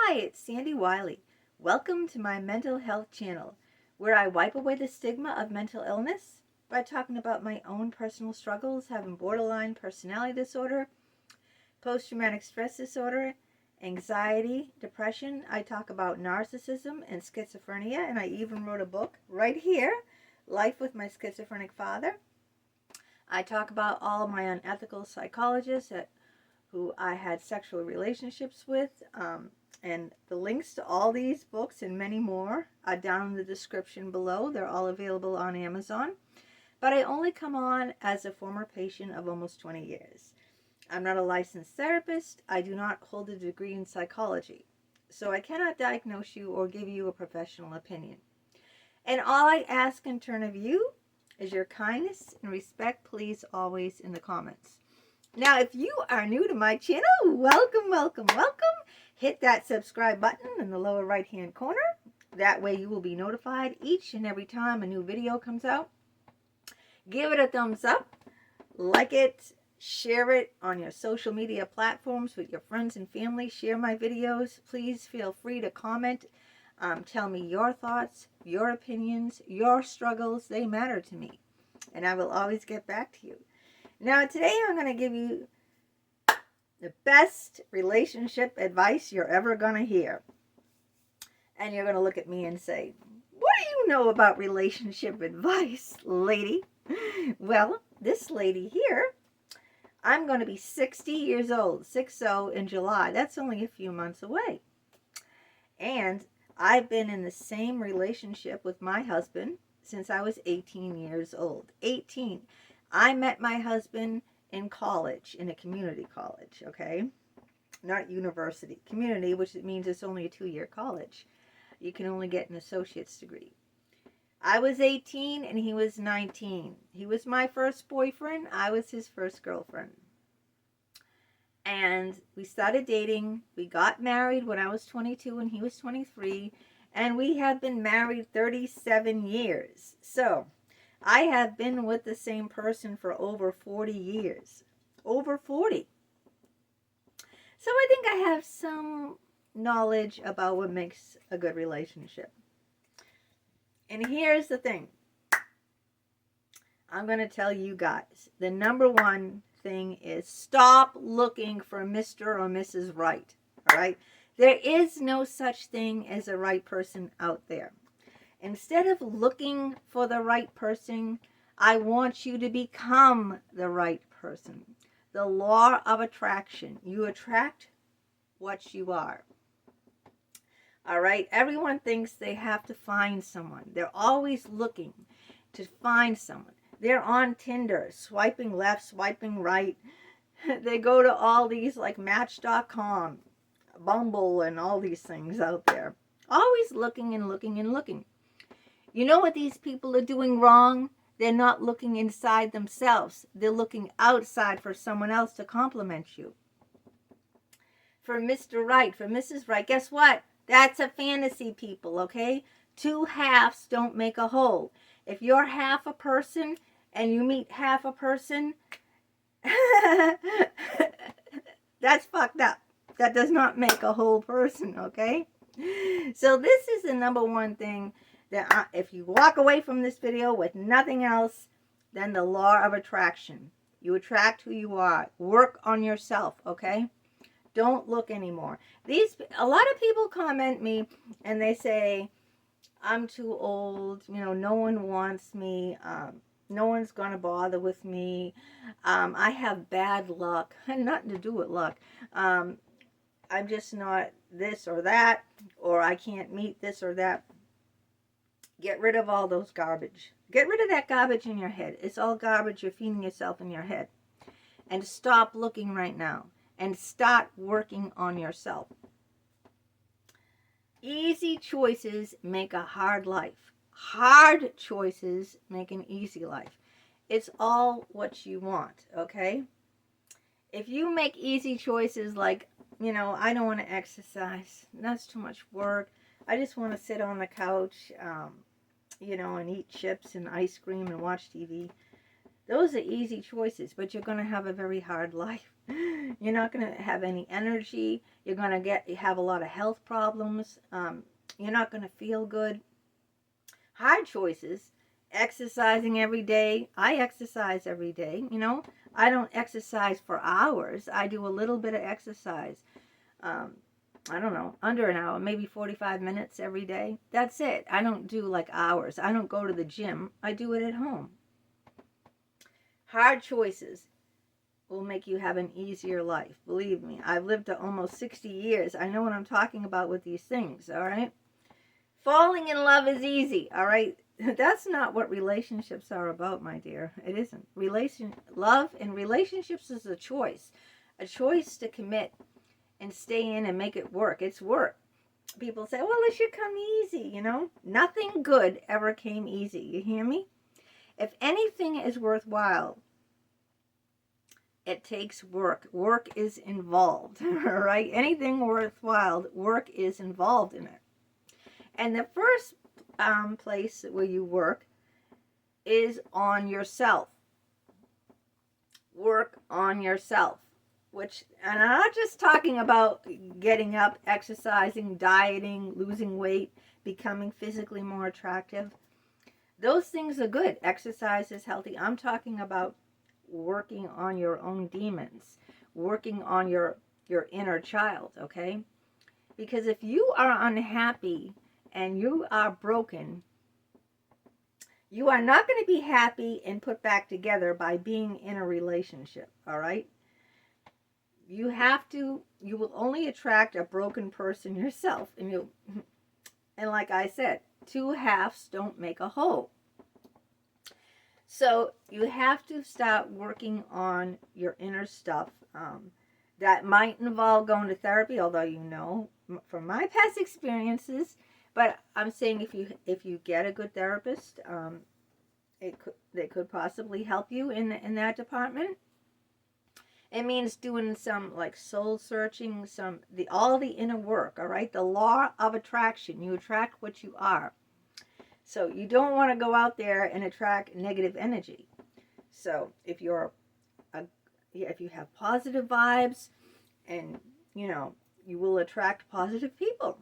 Hi, it's Sandy Wiley. Welcome to my mental health channel, where I wipe away the stigma of mental illness by talking about my own personal struggles, having borderline personality disorder, post-traumatic stress disorder, anxiety, depression. I talk about narcissism and schizophrenia, and I even wrote a book right here, Life with My Schizophrenic Father. I talk about all my unethical psychologists who I had sexual relationships with, and the links to all these books and many more are down in the description below. They're all available on Amazon. But I only come on as a former patient of almost 20 years. I'm not a licensed therapist. I do not hold a degree in psychology. So I cannot diagnose you or give you a professional opinion. And all I ask in turn of you is your kindness and respect, please, always in the comments. Now, if you are new to my channel, welcome, welcome, welcome. Hit that subscribe button in the lower right-hand corner. That way you will be notified each and every time a new video comes out. Give it a thumbs up, like it, share it on your social media platforms with your friends and family. Share my videos. Please feel free to comment. Tell me your thoughts, your opinions, your struggles. They matter to me, and I will always get back to you. Now, today I'm going to give you the best relationship advice you're ever going to hear. And you're going to look at me and say, what do you know about relationship advice, lady? Well, this lady here, I'm going to be 60 years old, 60 in July. That's only a few months away. And I've been in the same relationship with my husband since I was 18 years old. 18. I met my husband in college, in a community college, okay? Not university. Community, which means it's only a 2-year college. You can only get an associate's degree. I was 18 and he was 19. He was my first boyfriend. I was his first girlfriend. And we started dating. We got married when I was 22 and he was 23. And we have been married 37 years. So I have been with the same person for over 40 years. Over 40. So I think I have some knowledge about what makes a good relationship. And here's the thing. I'm going to tell you guys. The number one thing is stop looking for Mr. or Mrs. Right. All right? There is no such thing as a right person out there. Instead of looking for the right person, I want you to become the right person. The law of attraction. You attract what you are. All right? Everyone thinks they have to find someone. They're always looking to find someone. They're on Tinder, swiping left, swiping right. They go to all these like Match.com, Bumble, and all these things out there. Always looking and looking and looking. You know what these people are doing wrong? They're not looking inside themselves. They're looking outside for someone else to compliment you. For Mr. Right, for Mrs. Right, guess what? That's a fantasy, people, okay? Two halves don't make a whole. If you're half a person and you meet half a person, that's fucked up. That does not make a whole person, okay? So this is the number one thing that if you walk away from this video with nothing else, then the law of attraction. You attract who you are. Work on yourself, okay? Don't look anymore. A lot of people comment me and they say, I'm too old, you know, no one wants me, no one's going to bother with me, I have bad luck. Nothing to do with luck. I'm just not this or that, or I can't meet this or that. Get rid of all those garbage. Get rid of that garbage in your head. It's all garbage you're feeding yourself in your head. And stop looking right now. And start working on yourself. Easy choices make a hard life. Hard choices make an easy life. It's all what you want, okay? If you make easy choices like, you know, I don't want to exercise. That's too much work. I just want to sit on the couch, you know, and eat chips and ice cream and watch TV. Those are easy choices, but you're going to have a very hard life. You're not going to have any energy. You're going to have a lot of health problems. You're not going to feel good. Hard choices. Exercising every day. I exercise every day. You know, I don't exercise for hours. I do a little bit of exercise. I don't know, under an hour, maybe 45 minutes every day. That's it. I don't do like hours. I don't go to the gym. I do it at home. Hard choices will make you have an easier life. Believe me, I've lived to almost 60 years. I know what I'm talking about with these things, all right? Falling in love is easy, all right? That's not what relationships are about, my dear. It isn't. Love and relationships is a choice to commit and stay in and make it work. It's work. People say, well, it should come easy, you know? Nothing good ever came easy. You hear me? If anything is worthwhile, it takes work. Work is involved, all right? Anything worthwhile, work is involved in it. And the first place where you work is on yourself. Work on yourself. And I'm not just talking about getting up, exercising, dieting, losing weight, becoming physically more attractive. Those things are good. Exercise is healthy. I'm talking about working on your own demons, working on your inner child, okay? Because if you are unhappy and you are broken, you are not going to be happy and put back together by being in a relationship, all right? You will only attract a broken person yourself. And like I said, two halves don't make a whole. So you have to start working on your inner stuff. That might involve going to therapy, although you know from my past experiences. But I'm saying if you get a good therapist, they could possibly help you in that department. It means doing some like soul searching, all the inner work, all right? The law of attraction. You attract what you are. So you don't want to go out there and attract negative energy. So if you have positive vibes, and you will attract positive people.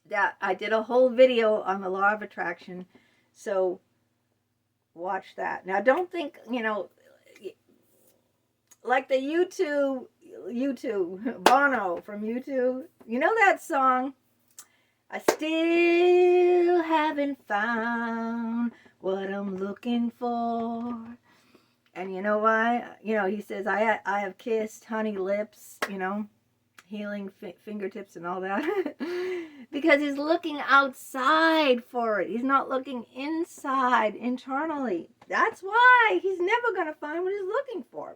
That I did a whole video on the law of attraction. So watch that. Now don't think, like the YouTube, Bono from YouTube. You know that song? I still haven't found what I'm looking for. And you know why? He says, I have kissed honey lips, healing fingertips and all that. Because he's looking outside for it. He's not looking inside, internally. That's why he's never going to find what he's looking for.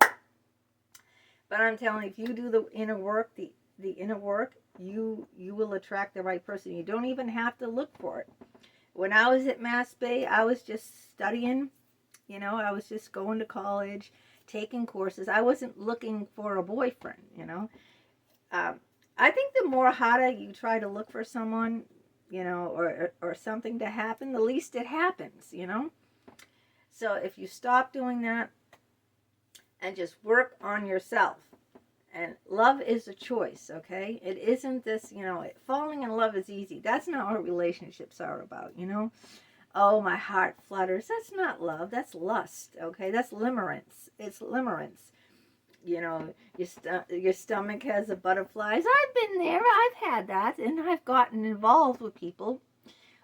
But I'm telling you, if you do the inner work, the inner work, you will attract the right person. You don't even have to look for it. When I was at Mass Bay, I was just studying. I was just going to college, taking courses. I wasn't looking for a boyfriend, I think the more harder you try to look for someone, or something to happen, the least it happens, So if you stop doing that and just work on yourself, and love is a choice, okay? It isn't this, falling in love is easy. That's not what relationships are about, Oh, my heart flutters. That's not love. That's lust, okay? That's limerence. It's limerence. Your stomach has the butterflies. I've been there. I've had that. And I've gotten involved with people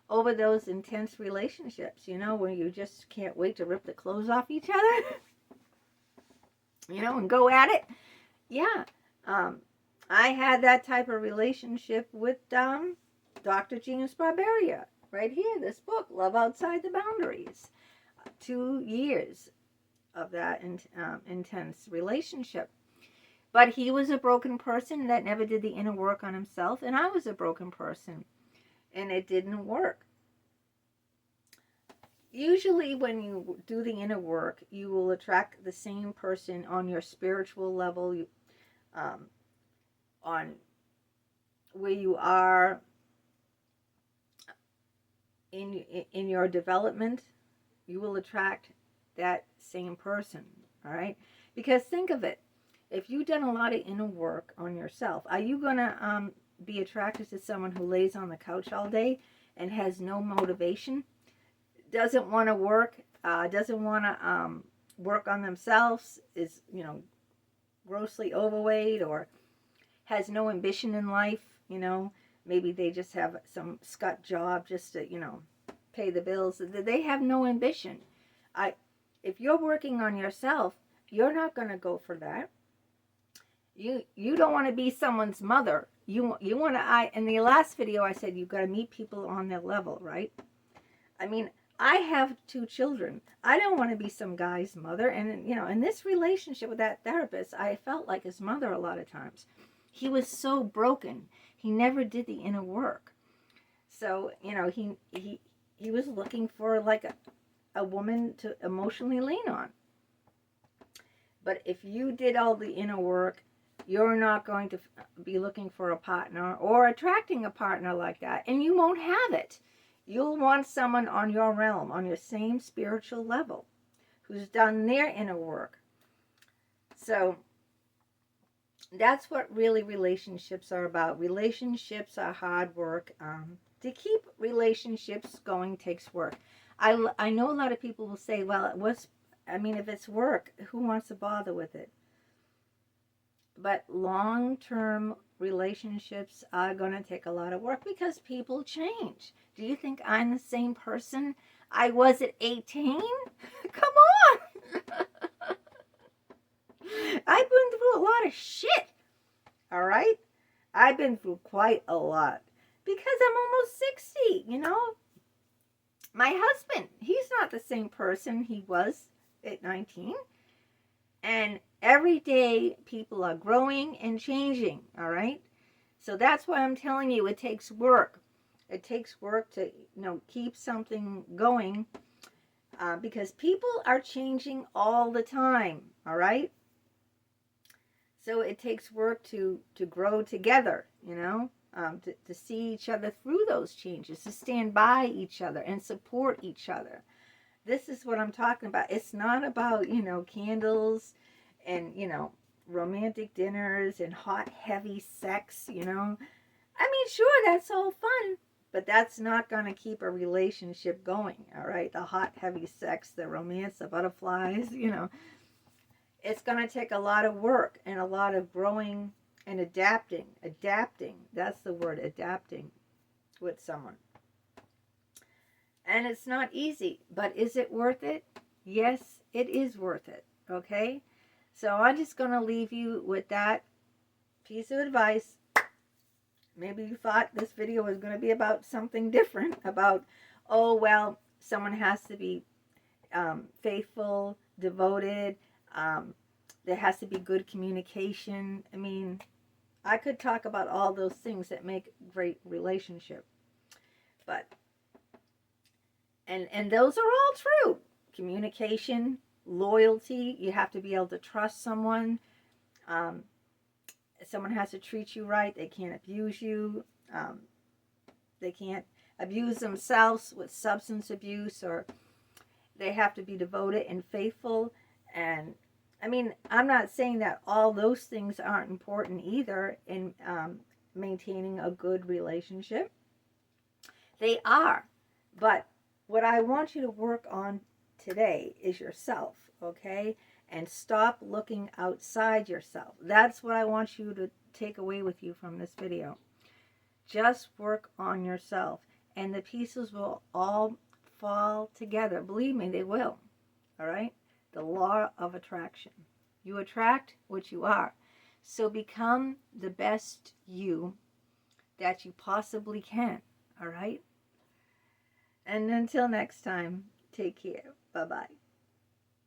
over those intense relationships, where you just can't wait to rip the clothes off each other, and go at it. Yeah. I had that type of relationship with Dr. 𝗤𝗄𝗃 right here, this book, Love Outside the Boundaries. 2 years of that intense relationship. But he was a broken person that never did the inner work on himself, and I was a broken person, and it didn't work. Usually when you do the inner work, you will attract the same person on your spiritual level, on where you are in your development. You will attract that same person, all right? Because think of it. if you've done a lot of inner work on yourself, are you going to be attracted to someone who lays on the couch all day and has no motivation, doesn't want to work, doesn't want to work on themselves, is, you know, grossly overweight, or has no ambition in life, you know, maybe they just have some scut job just to, you know, pay the bills. They have no ambition. If you're working on yourself, you're not going to go for that. You don't want to be someone's mother. You want to, in the last video I said you've got to meet people on their level, right? I mean, I have 2 children. I don't want to be some guy's mother. And, you know, in this relationship with that therapist, I felt like his mother a lot of times. He was so broken. He never did the inner work. So, you know, he was looking for like a woman to emotionally lean on. But if you did all the inner work, you're not going to be looking for a partner or attracting a partner like that. And you won't have it. You'll want someone on your realm, on your same spiritual level, who's done their inner work. So that's what really relationships are about. Relationships are hard work. To keep relationships going takes work. I know a lot of people will say, well, if it's work, who wants to bother with it? But long-term relationships are going to take a lot of work because people change. Do you think I'm the same person I was at 18? Come on! I've been through a lot of shit. All right? I've been through quite a lot because I'm almost 60, you know? My husband, he's not the same person he was at 19. And every day people are growing and changing, all right? So that's why I'm telling you it takes work. It takes work to, you know, keep something going because people are changing all the time, all right? So it takes work to grow together, you know, to see each other through those changes, to stand by each other and support each other. This is what I'm talking about. It's not about, you know, candles and, you know, romantic dinners and hot, heavy sex, you know. I mean, sure, that's all fun, but that's not going to keep a relationship going, all right? The hot, heavy sex, the romance, the butterflies, you know. It's going to take a lot of work and a lot of growing and adapting. Adapting, that's the word, adapting with someone. And it's not easy, but is it worth it? Yes, it is worth it, okay? So I'm just going to leave you with that piece of advice. Maybe you thought this video was going to be about something different, about, oh, well, someone has to be faithful, devoted, there has to be good communication. I mean, I could talk about all those things that make great relationship, but and those are all true. Communication, loyalty, you have to be able to trust someone. Someone has to treat you right. They can't abuse you. They can't abuse themselves with substance abuse, or they have to be devoted and faithful. And I mean, I'm not saying that all those things aren't important either in maintaining a good relationship. They are. But what I want you to work on today is yourself, okay? And stop looking outside yourself. That's what I want you to take away with you from this video. Just work on yourself, and the pieces will all fall together. Believe me, they will, all right? The law of attraction. You attract what you are. So become the best you that you possibly can, all right? And until next time, take care. Bye-bye.